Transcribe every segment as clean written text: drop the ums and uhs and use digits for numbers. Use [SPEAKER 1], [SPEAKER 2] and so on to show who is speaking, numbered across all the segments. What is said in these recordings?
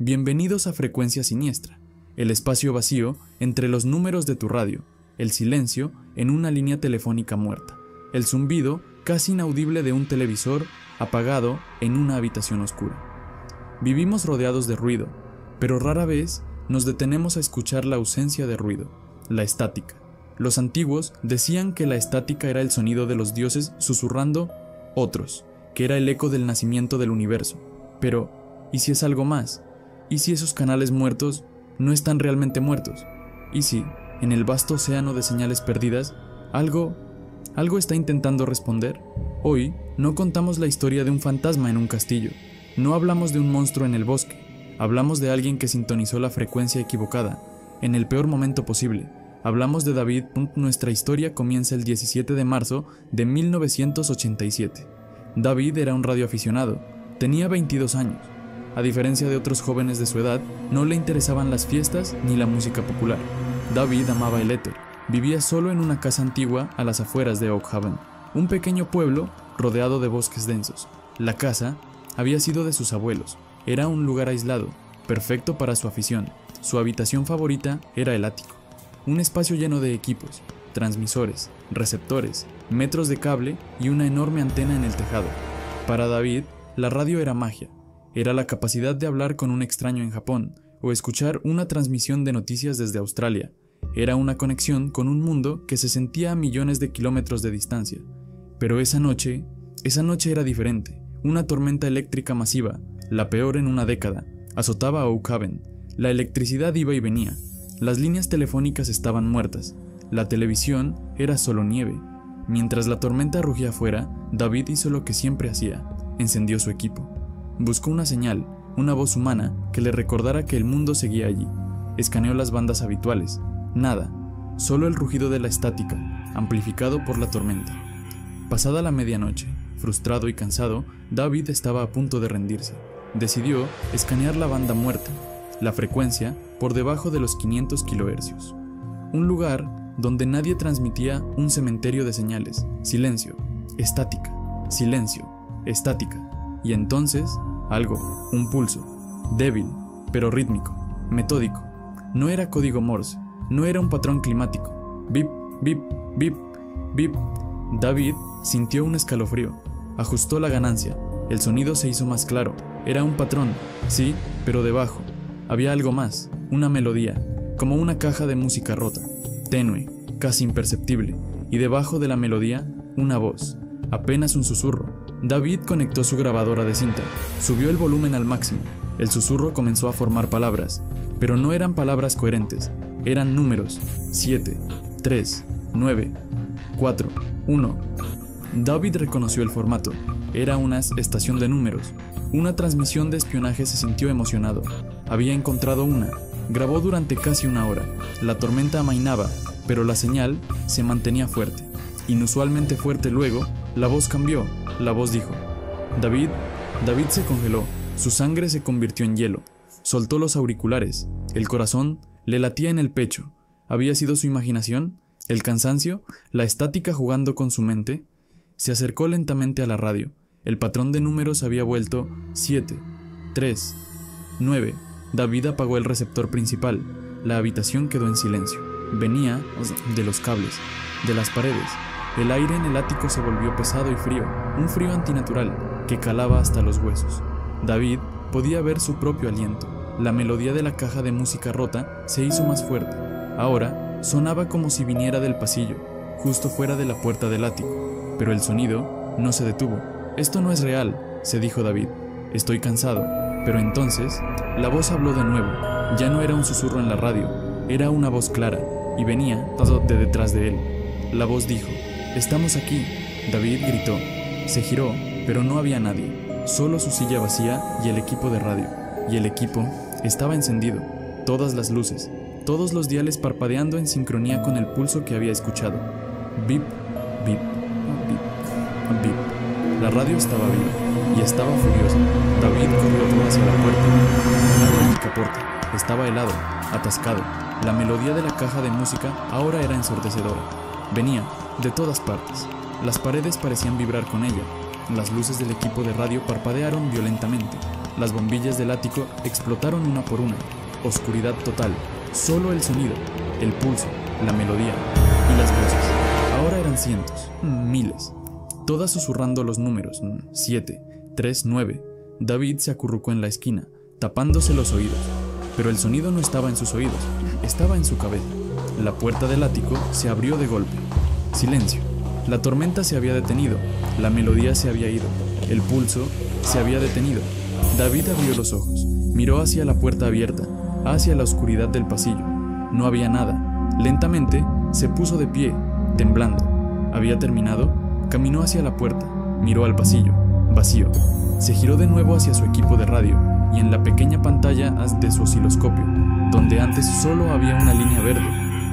[SPEAKER 1] Bienvenidos a Frecuencia Siniestra, el espacio vacío entre los números de tu radio, el silencio en una línea telefónica muerta, el zumbido casi inaudible de un televisor apagado en una habitación oscura. Vivimos rodeados de ruido, pero rara vez nos detenemos a escuchar la ausencia de ruido, la estática. Los antiguos decían que la estática era el sonido de los dioses susurrando, otros, que era el eco del nacimiento del universo. Pero, ¿y si es algo más? ¿Y si esos canales muertos no están realmente muertos? ¿Y si, en el vasto océano de señales perdidas, algo está intentando responder? Hoy no contamos la historia de un fantasma en un castillo, no hablamos de un monstruo en el bosque, hablamos de alguien que sintonizó la frecuencia equivocada, en el peor momento posible. Hablamos de David. Nuestra historia comienza el 17 de marzo de 1987. David era un radioaficionado, tenía 22 años. A diferencia de otros jóvenes de su edad, no le interesaban las fiestas ni la música popular. David amaba el éter. Vivía solo en una casa antigua a las afueras de Oak Haven, un pequeño pueblo rodeado de bosques densos. La casa había sido de sus abuelos. Era un lugar aislado, perfecto para su afición. Su habitación favorita era el ático, un espacio lleno de equipos, transmisores, receptores, metros de cable y una enorme antena en el tejado. Para David, la radio era magia. Era la capacidad de hablar con un extraño en Japón o escuchar una transmisión de noticias desde Australia. Era una conexión con un mundo que se sentía a millones de kilómetros de distancia. Pero esa noche era diferente. Una tormenta eléctrica masiva, la peor en una década, azotaba a Oak Haven. La electricidad iba y venía. Las líneas telefónicas estaban muertas. La televisión era solo nieve. Mientras la tormenta rugía afuera, David hizo lo que siempre hacía. Encendió su equipo. Buscó una señal, una voz humana que le recordara que el mundo seguía allí. Escaneó las bandas habituales. Nada, solo el rugido de la estática, amplificado por la tormenta. Pasada la medianoche, frustrado y cansado, David estaba a punto de rendirse. Decidió escanear la banda muerta, la frecuencia por debajo de los 500 kHz. Un lugar donde nadie transmitía, un cementerio de señales. Silencio, estática, silencio, estática. Y entonces, algo, un pulso, débil, pero rítmico, metódico. No era código Morse, no era un patrón climático. Bip, bip, bip, bip. David sintió un escalofrío, ajustó la ganancia, el sonido se hizo más claro. Era un patrón, sí, pero debajo había algo más, una melodía, como una caja de música rota, tenue, casi imperceptible, y debajo de la melodía, una voz, apenas un susurro. David conectó su grabadora de cinta, subió el volumen al máximo. El susurro comenzó a formar palabras, pero no eran palabras coherentes, eran números: 7, 3, 9, 4, 1. David reconoció el formato, era una estación de números. Una transmisión de espionaje. Se sintió emocionado. Había encontrado una. Grabó durante casi una hora. La tormenta amainaba, pero la señal se mantenía fuerte. Inusualmente fuerte. Luego, la voz cambió. La voz dijo: David. David se congeló. Su sangre se convirtió en hielo. Soltó los auriculares. El corazón le latía en el pecho. ¿Había sido su imaginación? ¿El cansancio? ¿La estática jugando con su mente? Se acercó lentamente a la radio. El patrón de números había vuelto: 7, 3, 9. David apagó el receptor principal. La habitación quedó en silencio. Venía de los cables, de las paredes. El aire en el ático se volvió pesado y frío, un frío antinatural que calaba hasta los huesos. David podía ver su propio aliento. La melodía de la caja de música rota se hizo más fuerte. Ahora sonaba como si viniera del pasillo, justo fuera de la puerta del ático. Pero el sonido no se detuvo. Esto no es real, se dijo David. Estoy cansado. Pero entonces, la voz habló de nuevo. Ya no era un susurro en la radio, era una voz clara, y venía de detrás de él. La voz dijo: estamos aquí. David gritó. Se giró, pero no había nadie. Solo su silla vacía y el equipo de radio. Y el equipo estaba encendido. Todas las luces, todos los diales parpadeando en sincronía con el pulso que había escuchado. Bip, bip, bip, bip. La radio estaba viva y estaba furiosa. David corrió hacia la puerta. Abrió el picaporte. Estaba helado, atascado. La melodía de la caja de música ahora era ensordecedora. Venía de todas partes. Las paredes parecían vibrar con ella. Las luces del equipo de radio parpadearon violentamente. Las bombillas del ático explotaron una por una. Oscuridad total. Solo el sonido, el pulso, la melodía y las voces. Ahora eran cientos, miles. Todas susurrando los números. 7, 3, 9. David se acurrucó en la esquina, tapándose los oídos. Pero el sonido no estaba en sus oídos, estaba en su cabeza. La puerta del ático se abrió de golpe. Silencio. La tormenta se había detenido, la melodía se había ido, el pulso se había detenido. David abrió los ojos, miró hacia la puerta abierta, hacia la oscuridad del pasillo. No había nada. Lentamente se puso de pie, temblando. Había terminado, caminó hacia la puerta, miró al pasillo, vacío. Se giró de nuevo hacia su equipo de radio y en la pequeña pantalla de su osciloscopio, donde antes solo había una línea verde,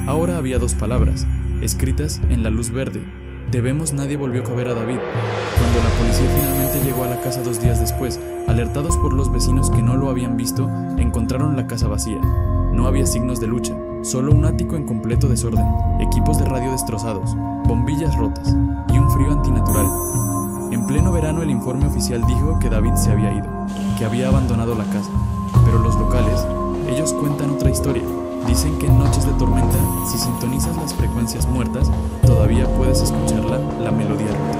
[SPEAKER 1] ahora había 2 palabras, escritas en la luz verde. Debemos. Nadie volvió a ver a David. Cuando la policía finalmente llegó a la casa 2 días después, alertados por los vecinos que no lo habían visto, encontraron la casa vacía. No había signos de lucha, solo un ático en completo desorden, equipos de radio destrozados, bombillas rotas y un frío antinatural. En pleno verano el informe oficial dijo que David se había ido, que había abandonado la casa, pero los locales, ellos cuentan otra historia. Dicen que en noches de tormenta, si sintonizas las frecuencias muertas, todavía puedes escuchar la melodía rota,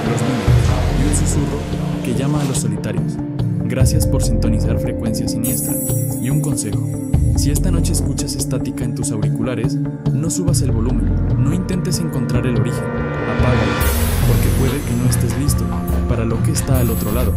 [SPEAKER 1] los números y un susurro que llama a los solitarios. Gracias por sintonizar Frecuencia Siniestra. Y un consejo: si esta noche escuchas estática en tus auriculares, no subas el volumen, no intentes encontrar el origen, apágalo, porque puede que no estés listo para lo que está al otro lado.